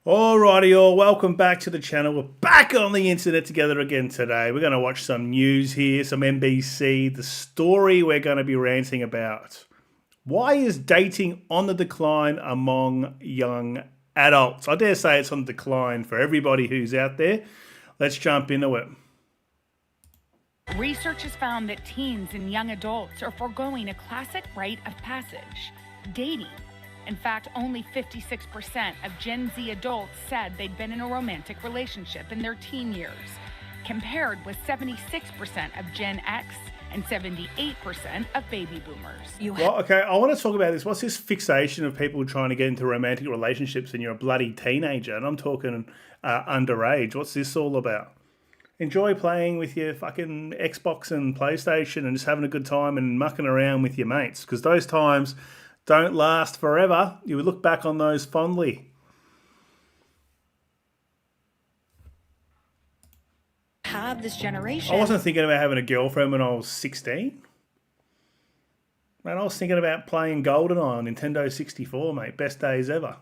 Alrighty all, welcome back to the channel. We're back on the internet together again today. We're going to watch some news here, some NBC. The story we're going to be ranting about. Why is dating on the decline among young adults? I dare say it's on the decline for everybody who's out there. Let's jump into it. Research has found that teens and young adults are foregoing a classic rite of passage, dating. In fact, only 56% of Gen Z adults said they'd been in a romantic relationship in their teen years, compared with 76% of Gen X and 78% of baby boomers. Well, okay, I want to talk about this. What's this fixation of people trying to get into romantic relationships and you're a bloody teenager? And I'm talking underage. What's this all about? Enjoy playing with your fucking Xbox and PlayStation and just having a good time and mucking around with your mates, because those times don't last forever. You would look back on those fondly. Have this generation. I wasn't thinking about having a girlfriend when I was 16. Man, I was thinking about playing GoldenEye on Nintendo 64, mate. Best days ever.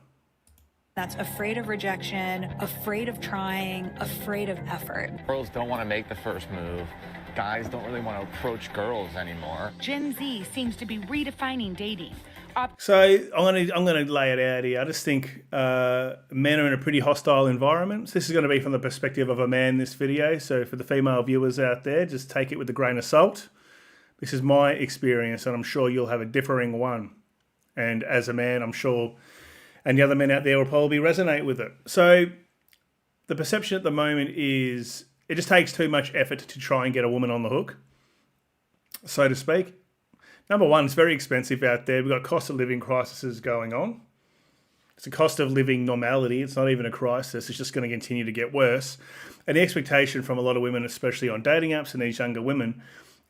That's afraid of rejection, afraid of trying, afraid of effort. Girls don't want to make the first move. Guys don't really want to approach girls anymore. Gen Z seems to be redefining dating. So I'm gonna lay it out here. I just think men are in a pretty hostile environment. This is going to be from the perspective of a man, this video. So for the female viewers out there, just take it with a grain of salt. This is my experience, and I'm sure you'll have a differing one. And as a man, I'm sure, and the other men out there will probably resonate with it. So the perception at the moment is it just takes too much effort to try and get a woman on the hook, so to speak. Number one, it's very expensive out there. We've got cost of living crises going on. It's a cost of living normality. It's not even a crisis. It's just going to continue to get worse. And the expectation from a lot of women, especially on dating apps and these younger women,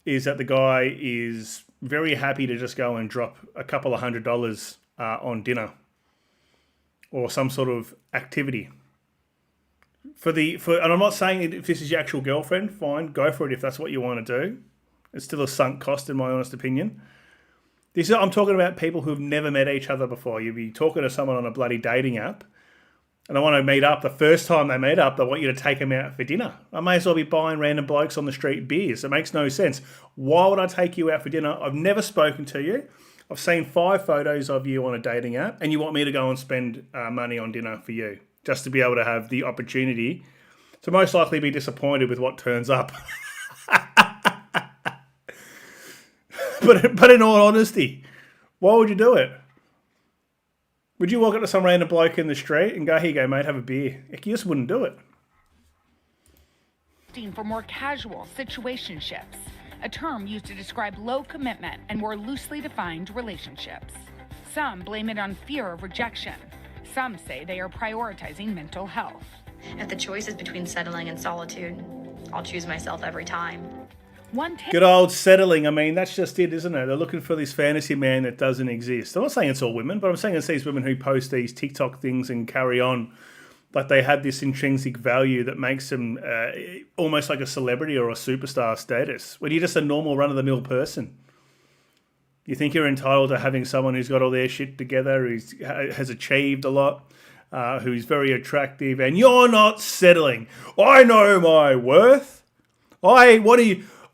is that the guy is very happy to just go and drop a couple of $100 on or some sort of activity. And I'm not saying if this is your actual girlfriend, fine, go for it if that's what you want to do. It's still a sunk cost, in my honest opinion. I'm talking about people who've never met each other before. You'll be talking to someone on a bloody dating app, and they want to meet up. The first time they meet up, they want you to take them out for dinner. I may as well be buying random blokes on the street beers. It makes no sense. Why would I take you out for dinner? I've never spoken to you. I've seen 5 photos of you on a dating app, and you want me to go and spend money on dinner for you, just to be able to have the opportunity to most likely be disappointed with what turns up. But in all honesty, why would you do it? Would you walk up to some random bloke in the street and go, here you go, mate, have a beer? You just wouldn't do it. For more casual situationships, a term used to describe low commitment and more loosely defined relationships. Some blame it on fear of rejection. Some say they are prioritizing mental health. If the choice is between settling and solitude, I'll choose myself every time. Good old settling. I mean, that's just it, isn't it? They're looking for this fantasy man that doesn't exist. I'm not saying it's all women, but I'm saying it's these women who post these TikTok things and carry on like they have this intrinsic value that makes them almost like a celebrity or a superstar status, when you're just a normal run-of-the-mill person. You think you're entitled to having someone who's got all their shit together, who has achieved a lot, who's very attractive, and you're not settling. I know my worth.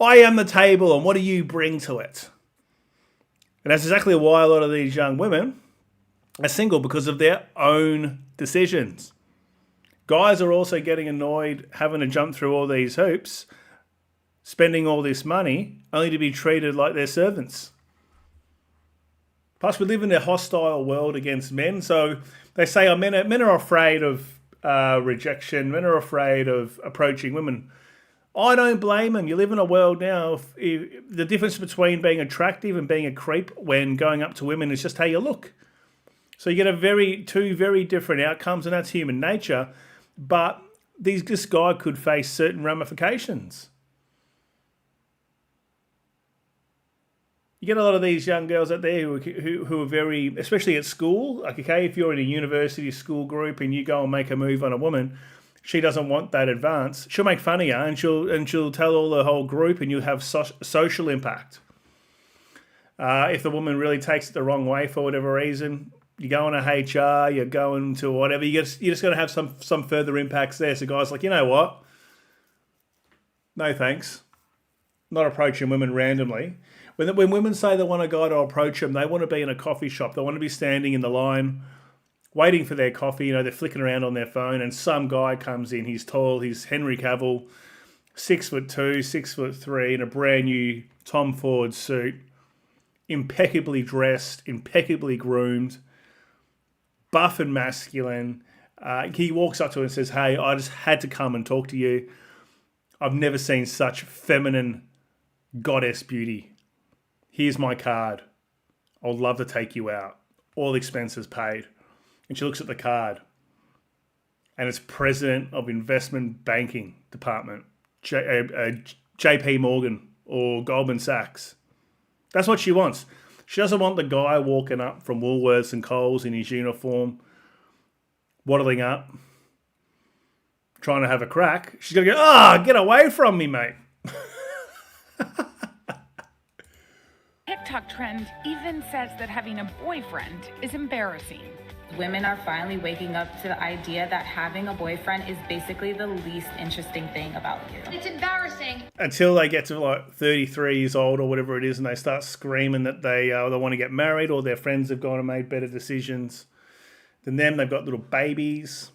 I am the table, and what do you bring to it? And that's exactly why a lot of these young women are single, because of their own decisions. Guys are also getting annoyed having to jump through all these hoops, spending all this money, only to be treated like they're servants. Plus, we live in a hostile world against men, so they say men are afraid of rejection, men are afraid of approaching women. I don't blame them. You live in a world now, the difference between being attractive and being a creep when going up to women is just how you look. So you get two very different outcomes, and that's human nature. But this guy could face certain ramifications. You get a lot of these young girls out there who are very, especially at school. Like, okay, if you're in a university school group and you go and make a move on a woman, she doesn't want that advance. She'll make fun of you, and she'll tell all the whole group, and you'll have social impact. If the woman really takes it the wrong way for whatever reason, You're going to HR, you're going to whatever. You're just going to have some further impacts there. So guys like, you know what? No thanks. Not approaching women randomly. When women say they want a guy to approach them, they want to be in a coffee shop. They want to be standing in the line, waiting for their coffee. You know, they're flicking around on their phone, and some guy comes in. He's tall. He's Henry Cavill, 6'2", 6'3", in a brand new Tom Ford suit, impeccably dressed, impeccably groomed, buff and masculine. He walks up to her and says, "Hey, I just had to come and talk to you. I've never seen such feminine goddess beauty. Here's my card. I'd love to take you out. All expenses paid." And she looks at the card. And it's President of Investment Banking Department, JP Morgan or Goldman Sachs. That's what she wants. She doesn't want the guy walking up from Woolworths and Coles in his uniform, waddling up, trying to have a crack. She's going to go, get away from me, mate. TikTok trend even says that having a boyfriend is embarrassing. Women are finally waking up to the idea that having a boyfriend is basically the least interesting thing about you. It's embarrassing. Until they get to like 33 years old or whatever it is, and they start screaming that they want to get married, or their friends have gone and made better decisions than them. They've got little babies.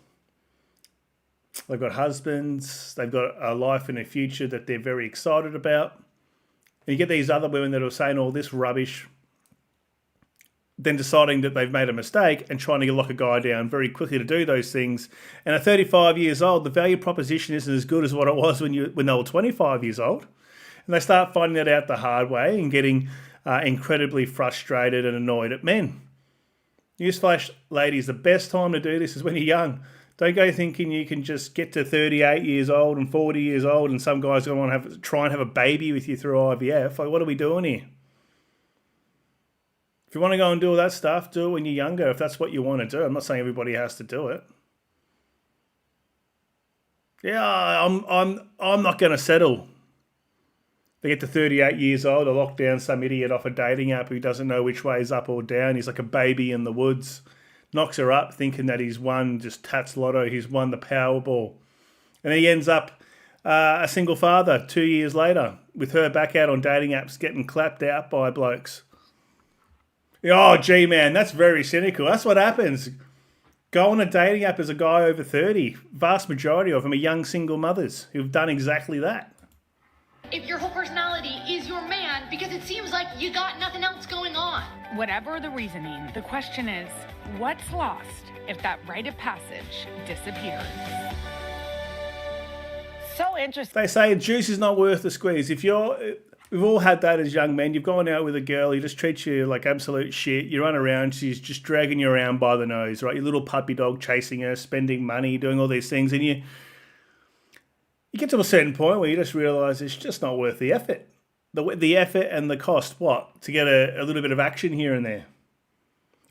They've got husbands. They've got a life and a future that they're very excited about. And you get these other women that are saying all this rubbish, then deciding that they've made a mistake and trying to lock a guy down very quickly to do those things. And at 35 years old, the value proposition isn't as good as what it was when they were 25 years old. And they start finding that out the hard way and getting incredibly frustrated and annoyed at men. Newsflash, ladies, the best time to do this is when you're young. Don't go thinking you can just get to 38 years old and 40 years old and some guy's going to want to try and have a baby with you through IVF. Like, what are we doing here? If you want to go and do all that stuff, do it when you're younger, if that's what you want to do. I'm not saying everybody has to do it. Yeah, I'm not going to settle. They get to 38 years old, I lock down some idiot off a dating app who doesn't know which way is up or down. He's like a baby in the woods. Knocks her up thinking that he's won just Tats Lotto, he's won the Powerball. And he ends up a single father 2 years later with her back out on dating apps getting clapped out by blokes. Oh, GMAN, that's very cynical. That's what happens. Go on a dating app as a guy over 30. Vast majority of them are young single mothers who've done exactly that. If your whole personality is your man, because it seems like you got nothing else going on. Whatever the reasoning, the question is, what's lost if that rite of passage disappears? So interesting. They say juice is not worth the squeeze. We've all had that as young men. You've gone out with a girl, he just treats you like absolute shit. You run around, she's just dragging you around by the nose, right? Your little puppy dog chasing her, spending money, doing all these things, and you get to a certain point where you just realise it's just not worth the effort. The effort and the cost, what? To get a little bit of action here and there.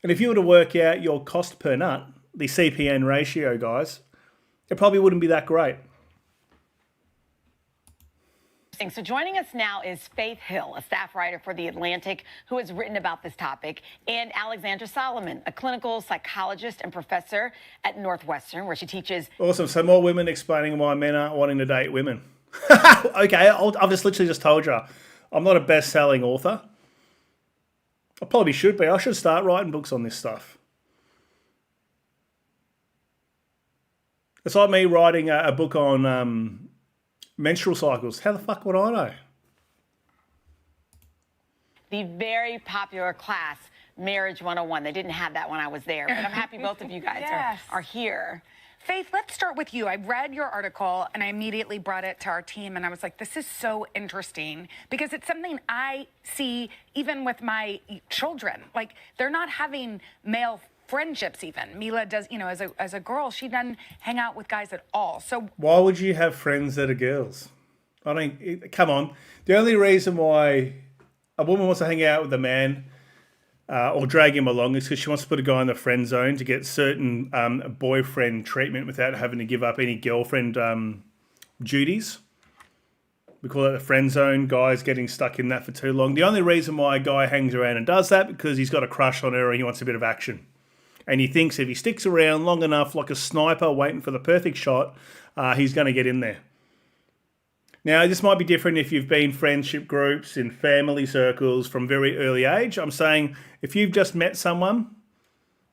And if you were to work out your cost per nut, the CPN ratio, guys, it probably wouldn't be that great. So joining us now is Faith Hill, a staff writer for The Atlantic, who has written about this topic, and Alexandra Solomon, a clinical psychologist and professor at Northwestern, where she teaches. Awesome. So more women explaining why men aren't wanting to date women. Okay, I've just literally just told you, I'm not a best-selling author. I probably should be. I should start writing books on this stuff. It's like me writing a book on menstrual cycles. How the fuck would I know? The very popular class, Marriage 101. They didn't have that when I was there, but I'm happy both of you guys are here. Faith, let's start with you. I read your article and I immediately brought it to our team and I was like, this is so interesting because it's something I see even with my children. Like, they're not having male friendships even. Mila does, as a girl, she doesn't hang out with guys at all. So why would you have friends that are girls? I mean, come on. The only reason why a woman wants to hang out with a man or drag him along is because she wants to put a guy in the friend zone to get certain boyfriend treatment without having to give up any girlfriend duties. We call it the friend zone. Guys getting stuck in that for too long. The only reason why a guy hangs around and does that because he's got a crush on her or he wants a bit of action. And he thinks if he sticks around long enough like a sniper waiting for the perfect shot, he's going to get in there. Now, this might be different if you've been friendship groups in family circles from very early age. I'm saying if you've just met someone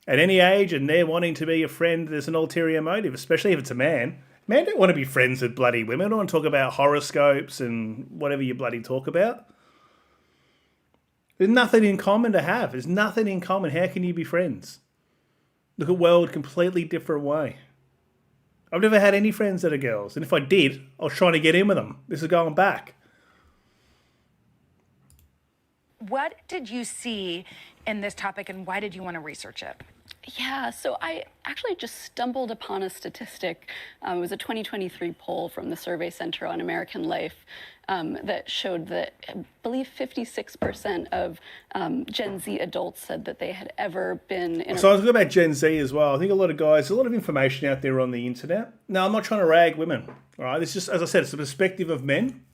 at any age and they're wanting to be a friend, there's an ulterior motive, especially if it's a man. Men don't want to be friends with bloody women. They don't want to talk about horoscopes and whatever you bloody talk about. There's nothing in common to have. There's nothing in common. How can you be friends? Look at the world completely different way. I've never had any friends that are girls. And if I did, I was trying to get in with them. This is going back. What did you see in this topic and why did you want to research it? Yeah, so I actually just stumbled upon a statistic. It was a 2023 poll from the Survey Center on American Life that showed that I believe 56% of Gen Z adults said that they had ever been in So I was talking about Gen Z as well. I think a lot of guys, a lot of information out there on the internet. Now, I'm not trying to rag women, all right? It's just, as I said, it's the perspective of men,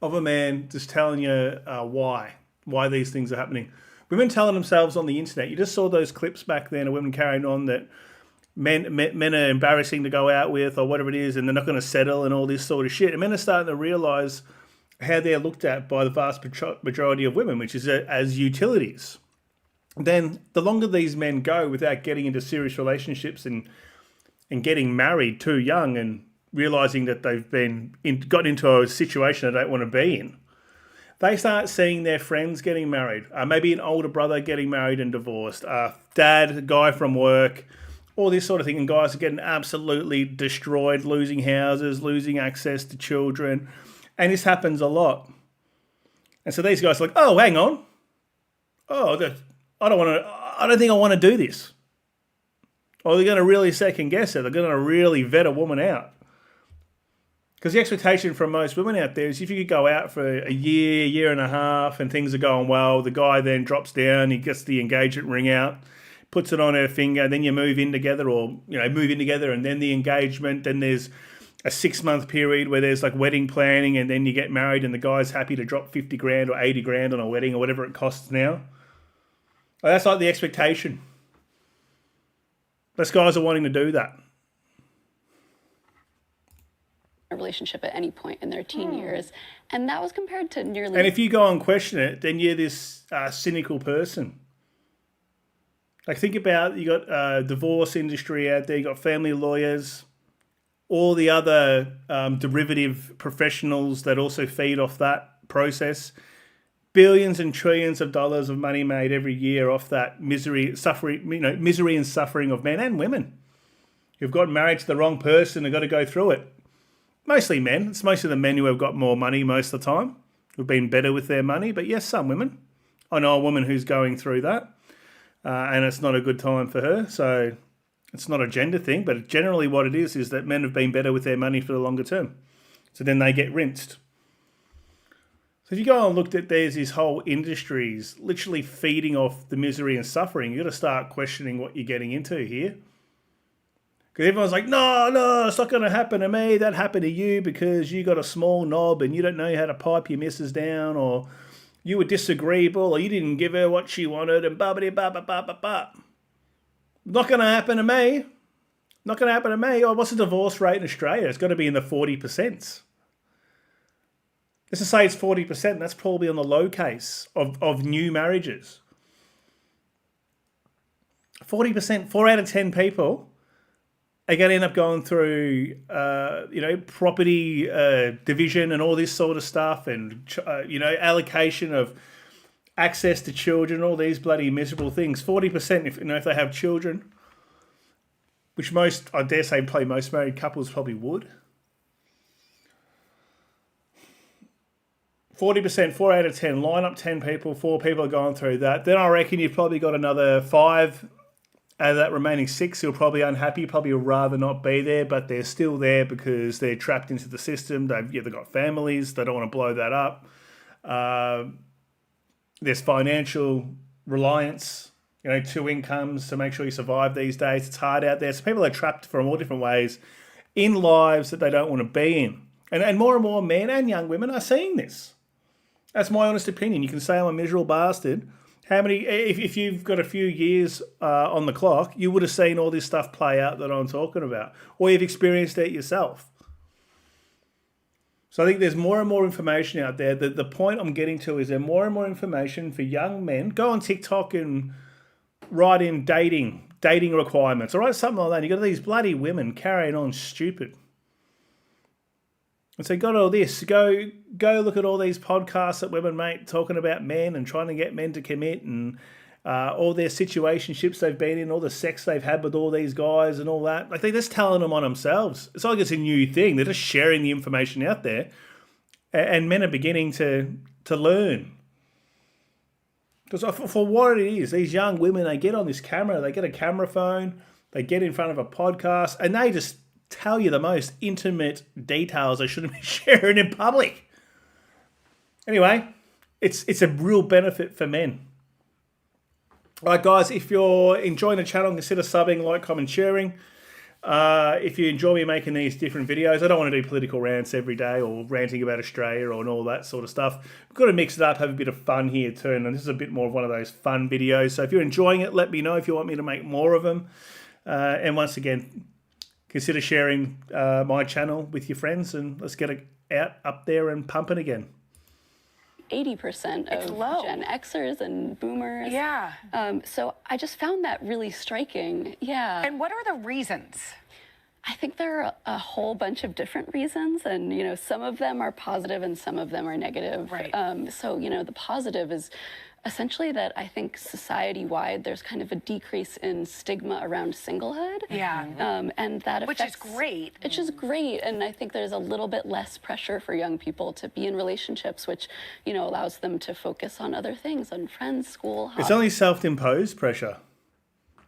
of a man just telling you why these things are happening. Women telling themselves on the internet. You just saw those clips back then of women carrying on that men are embarrassing to go out with or whatever it is, and they're not going to settle and all this sort of shit. And men are starting to realise how they're looked at by the vast majority of women, which is as utilities. Then the longer these men go without getting into serious relationships and getting married too young and realising that they've got into a situation they don't want to be in, they start seeing their friends getting married, maybe an older brother getting married and divorced, dad, a guy from work, all this sort of thing. And guys are getting absolutely destroyed, losing houses, losing access to children. And this happens a lot. And so these guys are like, oh, hang on. Oh, I don't think I want to do this. Or they're going to really second guess it. They're going to really vet a woman out. Because the expectation from most women out there is if you could go out for a year and a half, and things are going well, the guy then drops down, he gets the engagement ring out, puts it on her finger, then you move in together, or move in together, and then the engagement. Then there's a 6-month period where there's like wedding planning, and then you get married, and the guy's happy to drop 50 grand or 80 grand on a wedding or whatever it costs now. Well, that's like the expectation. Most guys are wanting to do that. a relationship at any point in their teen years. And that was compared to nearly... And if you go and question it, then you're this cynical person. Like, think about, you got divorce industry out there, you got family lawyers, all the other derivative professionals that also feed off that process. Billions and trillions of dollars of money made every year off that misery and suffering of men and women who've got married to the wrong person and got to go through it. Mostly men. It's mostly the men who have got more money most of the time, who've been better with their money. But yes, some women. I know a woman who's going through that, and it's not a good time for her. So it's not a gender thing, but generally what it is that men have been better with their money for the longer term. So then they get rinsed. So if you go and look at, there's this whole industries literally feeding off the misery and suffering, you've got to start questioning what you're getting into here. Because everyone's like, no, it's not going to happen to me. That happened to you because you got a small knob and you don't know how to pipe your missus down, or you were disagreeable, or you didn't give her what she wanted, and ba-ba-de-ba-ba-ba-ba-ba. Not going to happen to me. Not going to happen to me. Oh, what's the divorce rate in Australia? It's got to be in the 40%. Let's just say it's 40%. That's probably on the low case of new marriages. 40%, 4 out of 10 people are going to end up going through, property division and all this sort of stuff, and allocation of access to children, all these bloody miserable things. 40% if they have children, which most, I dare say, probably most married couples probably would. 40%, 4 out of 10, line up 10 people, 4 people are going through that. Then I reckon you've probably got another 5 out of that remaining 6 who are probably unhappy, probably would rather not be there, but they're still there because they're trapped into the system. They've got families, they don't want to blow that up. There's financial reliance, 2 incomes to make sure you survive these days. It's hard out there. So people are trapped from all different ways in lives that they don't want to be in. And more and more men and young women are seeing this. That's my honest opinion. You can say I'm a miserable bastard How many? If you've got a few years on the clock, you would have seen all this stuff play out that I'm talking about, or you've experienced it yourself. So I think there's more and more information out there. The point I'm getting to is there's more and more information for young men. Go on TikTok and write in dating requirements, or write something like that. And you got these bloody women carrying on stupid. And so got all this. Go look at all these podcasts that women make talking about men and trying to get men to commit, and all their situationships they've been in, all the sex they've had with all these guys and all that. Like they're just telling them on themselves. It's not like it's a new thing. They're just sharing the information out there, and men are beginning to learn. Because for what it is, these young women, they get on this camera, they get a camera phone, they get in front of a podcast, and they just tell you the most intimate details they shouldn't be sharing in public. Anyway, it's a real benefit for men. All right, guys, if you're enjoying the channel, consider subbing, like, comment, sharing. If you enjoy me making these different videos, I don't want to do political rants every day or ranting about Australia or all that sort of stuff. We've got to mix it up, have a bit of fun here too, and this is a bit more of one of those fun videos. So if you're enjoying it, let me know if you want me to make more of them. And once again, consider sharing my channel with your friends, and let's get it up there and pumping again. 80% of Gen Xers and boomers. Yeah. So I just found that really striking. Yeah. And what are the reasons? I think there are a whole bunch of different reasons, and some of them are positive and some of them are negative. Right. So the positive is essentially that I think society-wide there's kind of a decrease in stigma around singlehood. Yeah. And that affects, Which is great. Which is great, and I think there's a little bit less pressure for young people to be in relationships, which allows them to focus on other things, on friends, school. It's only self-imposed pressure.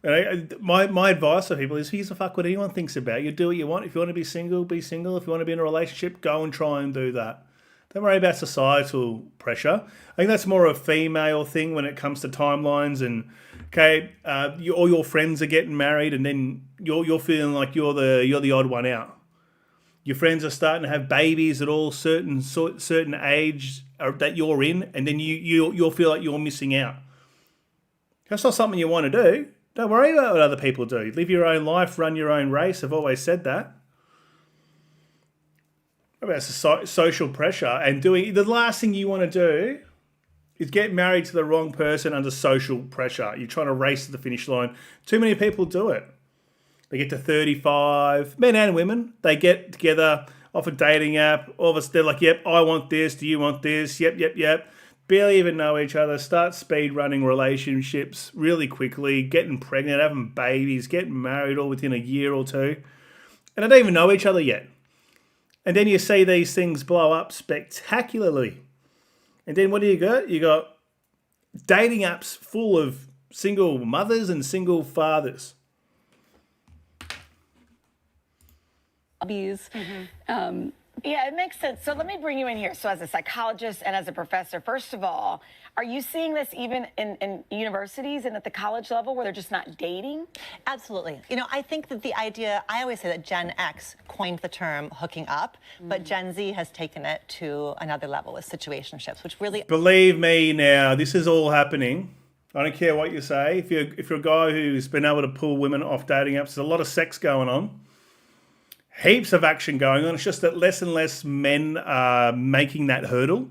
My advice to people is, here's the fuck what anyone thinks about. You do what you want. If you want to be single, be single. If you want to be in a relationship, go and try and do that. Don't worry about societal pressure. I think that's more a female thing when it comes to timelines. And all your friends are getting married, and then you're feeling like you're the odd one out. Your friends are starting to have babies at all certain age that you're in, and then you'll feel like you're missing out. That's not something you want to do. Don't worry about what other people do. Live your own life, run your own race. I've always said that. About social pressure and doing the last thing you want to do is get married to the wrong person under social pressure. You're trying to race to the finish line. Too many people do it. They get to 35, men and women. They get together off a dating app. All of us, they're like, "Yep, I want this. Do you want this? Yep." Barely even know each other. Start speed running relationships really quickly. Getting pregnant, having babies, getting married all within a year or two, and they don't even know each other yet. And then you see these things blow up spectacularly. And then what do you got? You got dating apps full of single mothers and single fathers. Hobbies. Yeah, it makes sense. So let me bring you in here. So as a psychologist and as a professor, first of all, are you seeing this even in universities and at the college level where they're just not dating? Absolutely. I think that the idea, I always say that Gen X coined the term hooking up, but Gen Z has taken it to another level with situationships, which really... Believe me now, this is all happening. I don't care what you say. If you're a guy who's been able to pull women off dating apps, there's a lot of sex going on. Heaps of action going on. It's just that less and less men are making that hurdle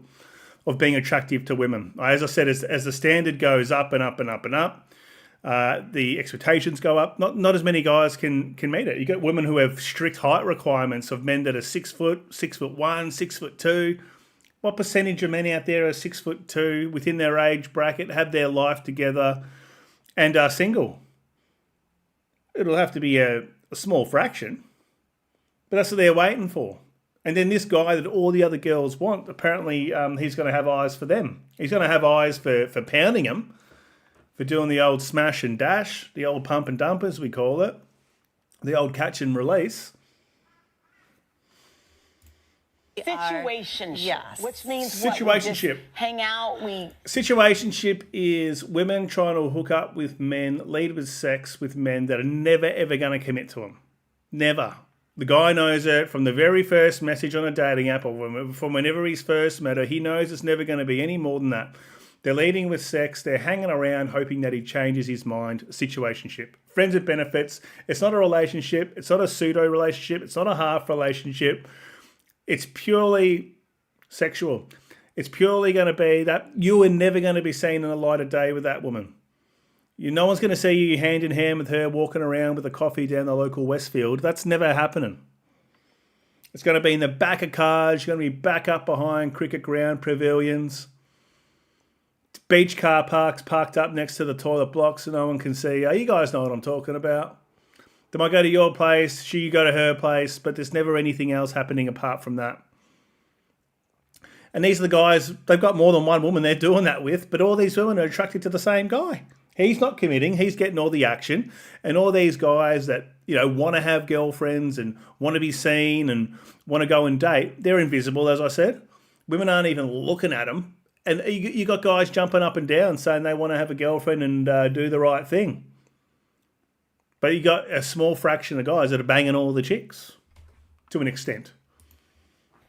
of being attractive to women. As I said, as the standard goes up and up and up and up, the expectations go up. Not as many guys can meet it. You get women who have strict height requirements of men that are 6 foot, 6'1", 6'2". What percentage of men out there are 6'2" within their age bracket, have their life together, and are single? It'll have to be a small fraction. But that's what they're waiting for. And then this guy that all the other girls want, apparently he's going to have eyes for them. He's going to have eyes for pounding them, for doing the old smash and dash, the old pump and dump as we call it, the old catch and release. Situationship. Yes. Which means what? Situationship. We just hang out, Situationship is women trying to hook up with men, lead with sex with men that are never, ever going to commit to them. Never. The guy knows it from the very first message on a dating app, or from whenever he's first met her. He knows it's never going to be any more than that. They're leading with sex. They're hanging around hoping that he changes his mind. Situationship. Friends with benefits. It's not a relationship. It's not a pseudo relationship. It's not a half relationship. It's purely sexual. It's purely going to be that you are never going to be seen in the light of day with that woman. No one's going to see you hand in hand with her walking around with a coffee down the local Westfield. That's never happening. It's going to be in the back of cars. You're going to be back up behind cricket ground pavilions. Beach car parks parked up next to the toilet blocks so no one can see. Oh, you guys know what I'm talking about. They might go to your place, she go to her place, but there's never anything else happening apart from that. And these are the guys, they've got more than one woman they're doing that with, but all these women are attracted to the same guy. He's not committing, he's getting all the action. And all these guys that, want to have girlfriends and want to be seen and want to go and date, they're invisible, as I said. Women aren't even looking at them. And you got guys jumping up and down saying they want to have a girlfriend and do the right thing. But you got a small fraction of guys that are banging all the chicks to an extent.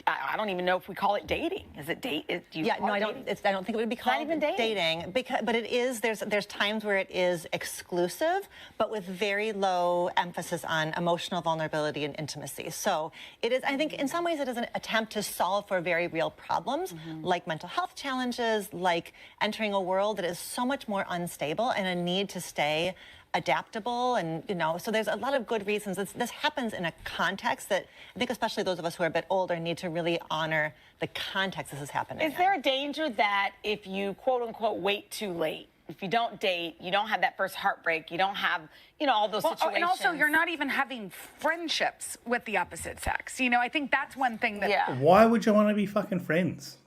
I don't even know if we call it dating. Is it date? I don't think it would be called dating. But it is. There's times where it is exclusive, but with very low emphasis on emotional vulnerability and intimacy. So it is. I think in some ways it is an attempt to solve for very real problems, like mental health challenges, like entering a world that is so much more unstable and a need to stay adaptable, and so there's a lot of good reasons. This happens in a context that I think especially those of us who are a bit older need to really honor the context this is happening in. Is there a danger that if you quote unquote wait too late, if you don't date, you don't have that first heartbreak, you don't have all those situations? And also you're not even having friendships with the opposite sex. I think that's one thing that Why would you want to be fucking friends?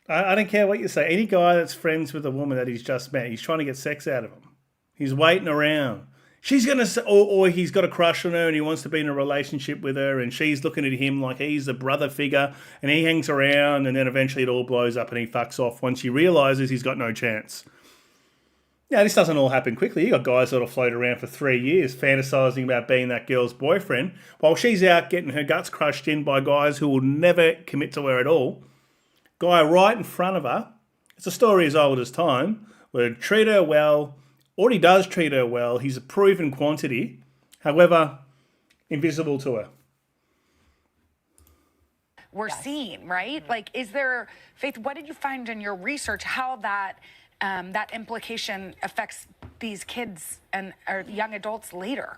I don't care what you say. Any guy that's friends with a woman that he's just met, he's trying to get sex out of him. He's waiting around. She's going to, or he's got a crush on her and he wants to be in a relationship with her and she's looking at him like he's a brother figure and he hangs around and then eventually it all blows up and he fucks off once he realises he's got no chance. Now, this doesn't all happen quickly. You got guys that'll float around for 3 years fantasising about being that girl's boyfriend while she's out getting her guts crushed in by guys who will never commit to her at all. Guy right in front of her, it's a story as old as time, would treat her well. Already does treat her well. He's a proven quantity, however, invisible to her. We're seeing, right? Like, is there, Faith, what did you find in your research how that implication affects these kids or young adults later?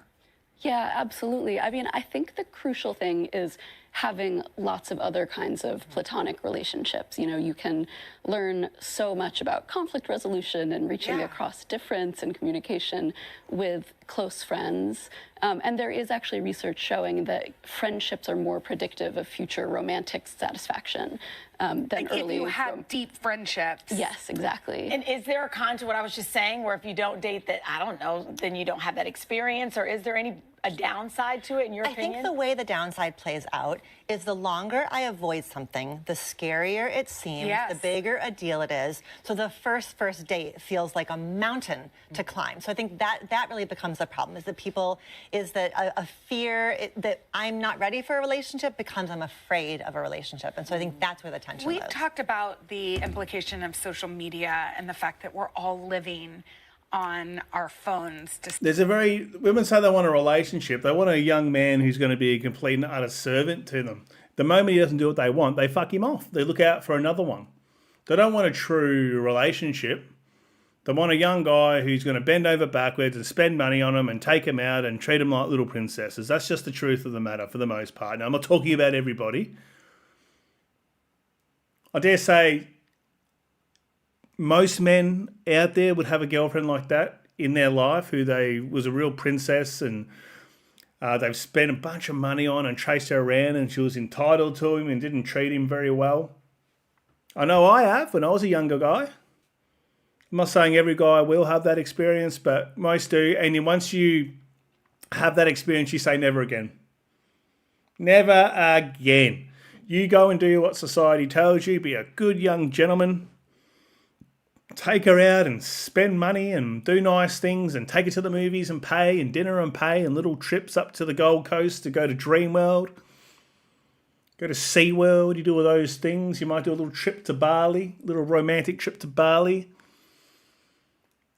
Yeah, absolutely. I mean, I think the crucial thing is having lots of other kinds of platonic relationships. You can learn so much about conflict resolution and reaching across difference and communication with close friends. And there is actually research showing that friendships are more predictive of future romantic satisfaction than like early. If you had deep friendships. Yes, exactly. And is there a con to what I was just saying, where if you don't date that, I don't know, then you don't have that experience, or is there a downside to it in your opinion? I think the way the downside plays out is the longer I avoid something, the scarier it seems, the bigger a deal it is. So the first date feels like a mountain to climb. So I think that really becomes the problem, is that a fear that I'm not ready for a relationship becomes I'm afraid of a relationship. And so I think that's where the tension We lives. talked about the implication of social media and the fact that we're all living on our phones. Women say they want a relationship. They want a young man who's going to be a complete and utter servant to them. The moment he doesn't do what they want, they fuck him off. They look out for another one. They don't want a true relationship. They want a young guy who's going to bend over backwards and spend money on them and take them out and treat them like little princesses. That's just the truth of the matter for the most part. Now, I'm not talking about everybody. I dare say most men out there would have a girlfriend like that in their life who was a real princess and they've spent a bunch of money on and chased her around and she was entitled to him and didn't treat him very well. I know I have when I was a younger guy. I'm not saying every guy will have that experience, but most do. And then once you have that experience, you say never again. Never again. You go and do what society tells you. Be a good young gentleman. Take her out and spend money and do nice things and take her to the movies and pay and dinner and pay and little trips up to the Gold Coast to go to Dreamworld. Go to SeaWorld, you do all those things. You might do a little trip to Bali, a little romantic trip to Bali.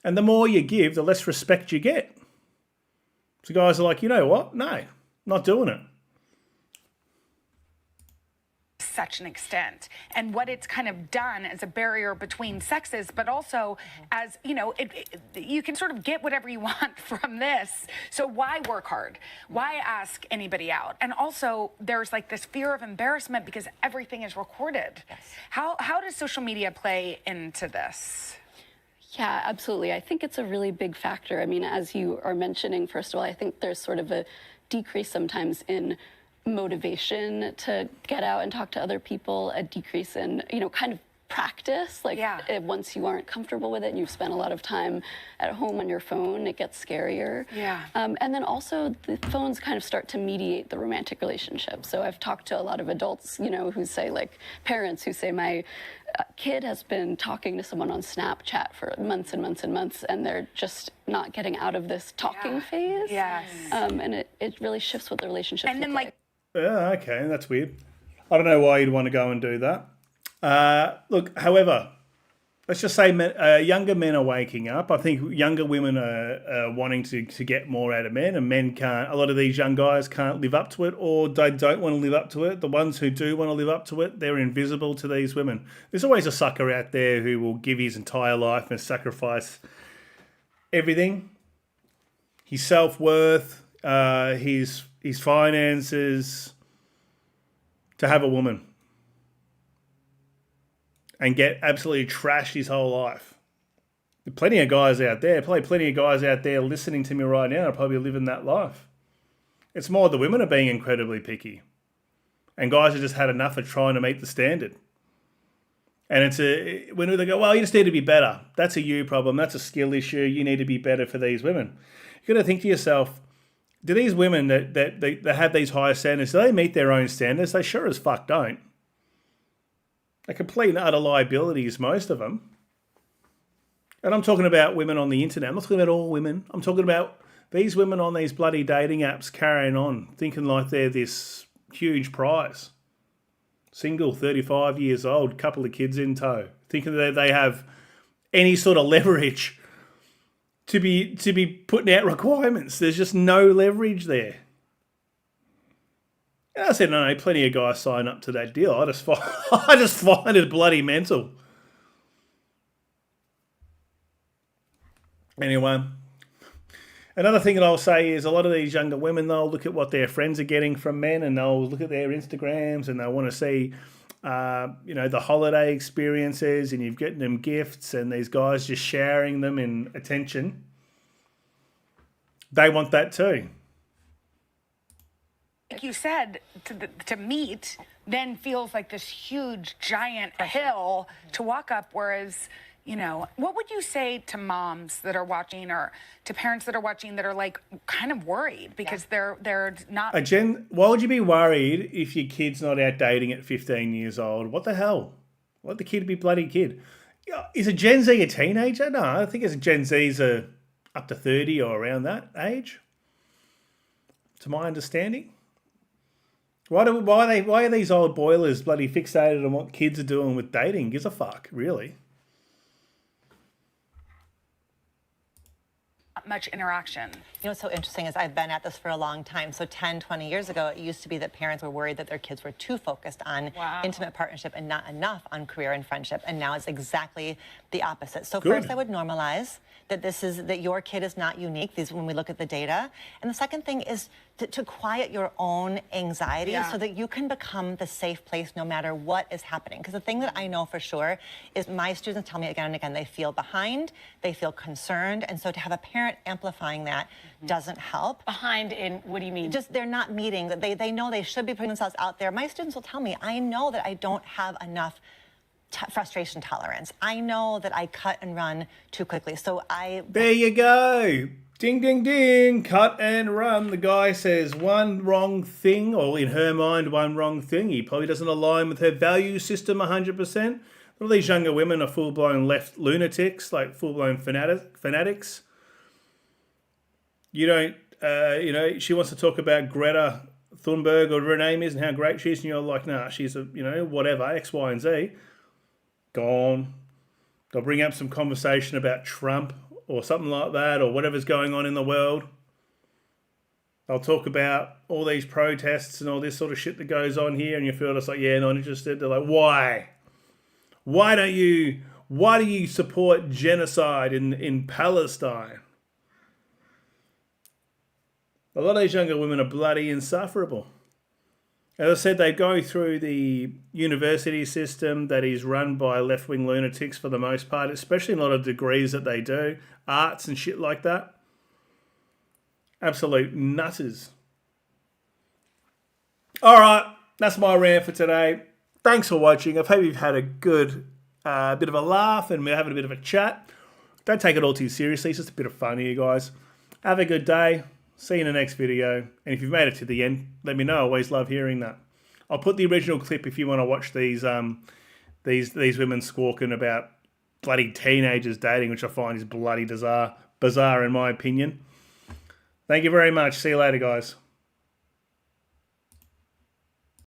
And the more you give, the less respect you get. So guys are like, you know what? No, not doing it. Such an extent, and what it's kind of done as a barrier between sexes, but also as, you know, you can sort of get whatever you want from this. So why work hard? Why ask anybody out? And also there's like this fear of embarrassment because everything is recorded. Yes. How does social media play into this? Yeah, absolutely. I think it's a really big factor. I mean, as you are mentioning, first of all, I think there's sort of a decrease sometimes in motivation to get out and talk to other people, a decrease in, you know, kind of practice. Like once you aren't comfortable with it and you've spent a lot of time at home on your phone, it gets scarier. Yeah. And then also the phones kind of start to mediate the romantic relationship. So I've talked to a lot of adults, you know, who say, like parents who say, my kid has been talking to someone on Snapchat for months and months and months, and they're just not getting out of this talking phase. Yes. And it really shifts what the relationship and then like. Yeah, okay, that's weird. I don't know why you'd want to go and do that. Look, however, let's just say younger men are waking up. I think younger women are wanting to get more out of men, and men can't. A lot of these young guys can't live up to it, or they don't want to live up to it. The ones who do want to live up to it, they're invisible to these women. There's always a sucker out there who will give his entire life and sacrifice everything, his self-worth, his finances, to have a woman and get absolutely trashed his whole life. There are plenty of guys out there, plenty of guys out there listening to me right now are probably living that life. It's more the women are being incredibly picky. And guys have just had enough of trying to meet the standard. And it's when they go, well, you just need to be better. That's a you problem. That's a skill issue. You need to be better for these women. You've got to think to yourself, do these women that have these higher standards, do they meet their own standards? They sure as fuck don't. They're complete and utter liabilities, most of them. And I'm talking about women on the internet. I'm not talking about all women. I'm talking about these women on these bloody dating apps carrying on, thinking like they're this huge prize. Single, 35 years old, couple of kids in tow, thinking that they have any sort of leverage to be putting out requirements. There's just no leverage there. And I said, no, plenty of guys sign up to that deal. I just find it bloody mental. Anyway, another thing that I'll say is a lot of these younger women, they'll look at what their friends are getting from men, and they'll look at their Instagrams, and they'll want to see the holiday experiences, and you're getting them gifts, and these guys just showering them in attention. They want that too. Like you said, to meet then feels like this huge, giant hill to walk up, whereas, you know, what would you say to moms that are watching, or to parents that are watching that are like kind of worried because they're not... Why would you be worried if your kid's not out dating at 15 years old? What the hell? Let the kid be bloody kid. Is a Gen Z a teenager? No, I think it's Gen Z's are up to 30 or around that age, to my understanding. Why are these old boilers bloody fixated on what kids are doing with dating? Gives a fuck, really. Much interaction. You know what's so interesting is I've been at this for a long time. So 10, 20 years ago, it used to be that parents were worried that their kids were too focused on intimate partnership and not enough on career and friendship. And now it's exactly the opposite. So first, I would normalize that your kid is not unique, when we look at the data. And the second thing is to quiet your own anxiety so that you can become the safe place no matter what is happening. Because the thing that I know for sure is my students tell me again and again, they feel behind, they feel concerned. And so to have a parent amplifying that doesn't help. Behind in, what do you mean? Just they're not meeting, they know they should be putting themselves out there. My students will tell me, I know that I don't have enough frustration tolerance. I know that I cut and run too quickly. So There you go. Ding, ding, ding. Cut and run. The guy says one wrong thing, or in her mind, one wrong thing. He probably doesn't align with her value system 100%. All these younger women are full-blown left lunatics, like full-blown fanatics. You don't, she wants to talk about Greta Thunberg or her name is and how great she is, and you're like, nah, she's a, you know, whatever, X, Y, and Z. Gone. They'll bring up some conversation about Trump or something like that, or whatever's going on in the world. They'll talk about all these protests and all this sort of shit that goes on here, and you feel just like, yeah, not interested. They're like, why? Why do you support genocide in Palestine? A lot of these younger women are bloody insufferable. As I said, they go through the university system that is run by left-wing lunatics for the most part, especially in a lot of degrees that they do, arts and shit like that. Absolute nutters. All right, that's my rant for today. Thanks for watching. I hope you've had a good bit of a laugh and we're having a bit of a chat. Don't take it all too seriously. It's just a bit of fun here, guys. Have a good day. See you in the next video. And if you've made it to the end, let me know. I always love hearing that. I'll put the original clip if you want to watch these women squawking about bloody teenagers dating, which I find is bloody bizarre in my opinion. Thank you very much. See you later, guys.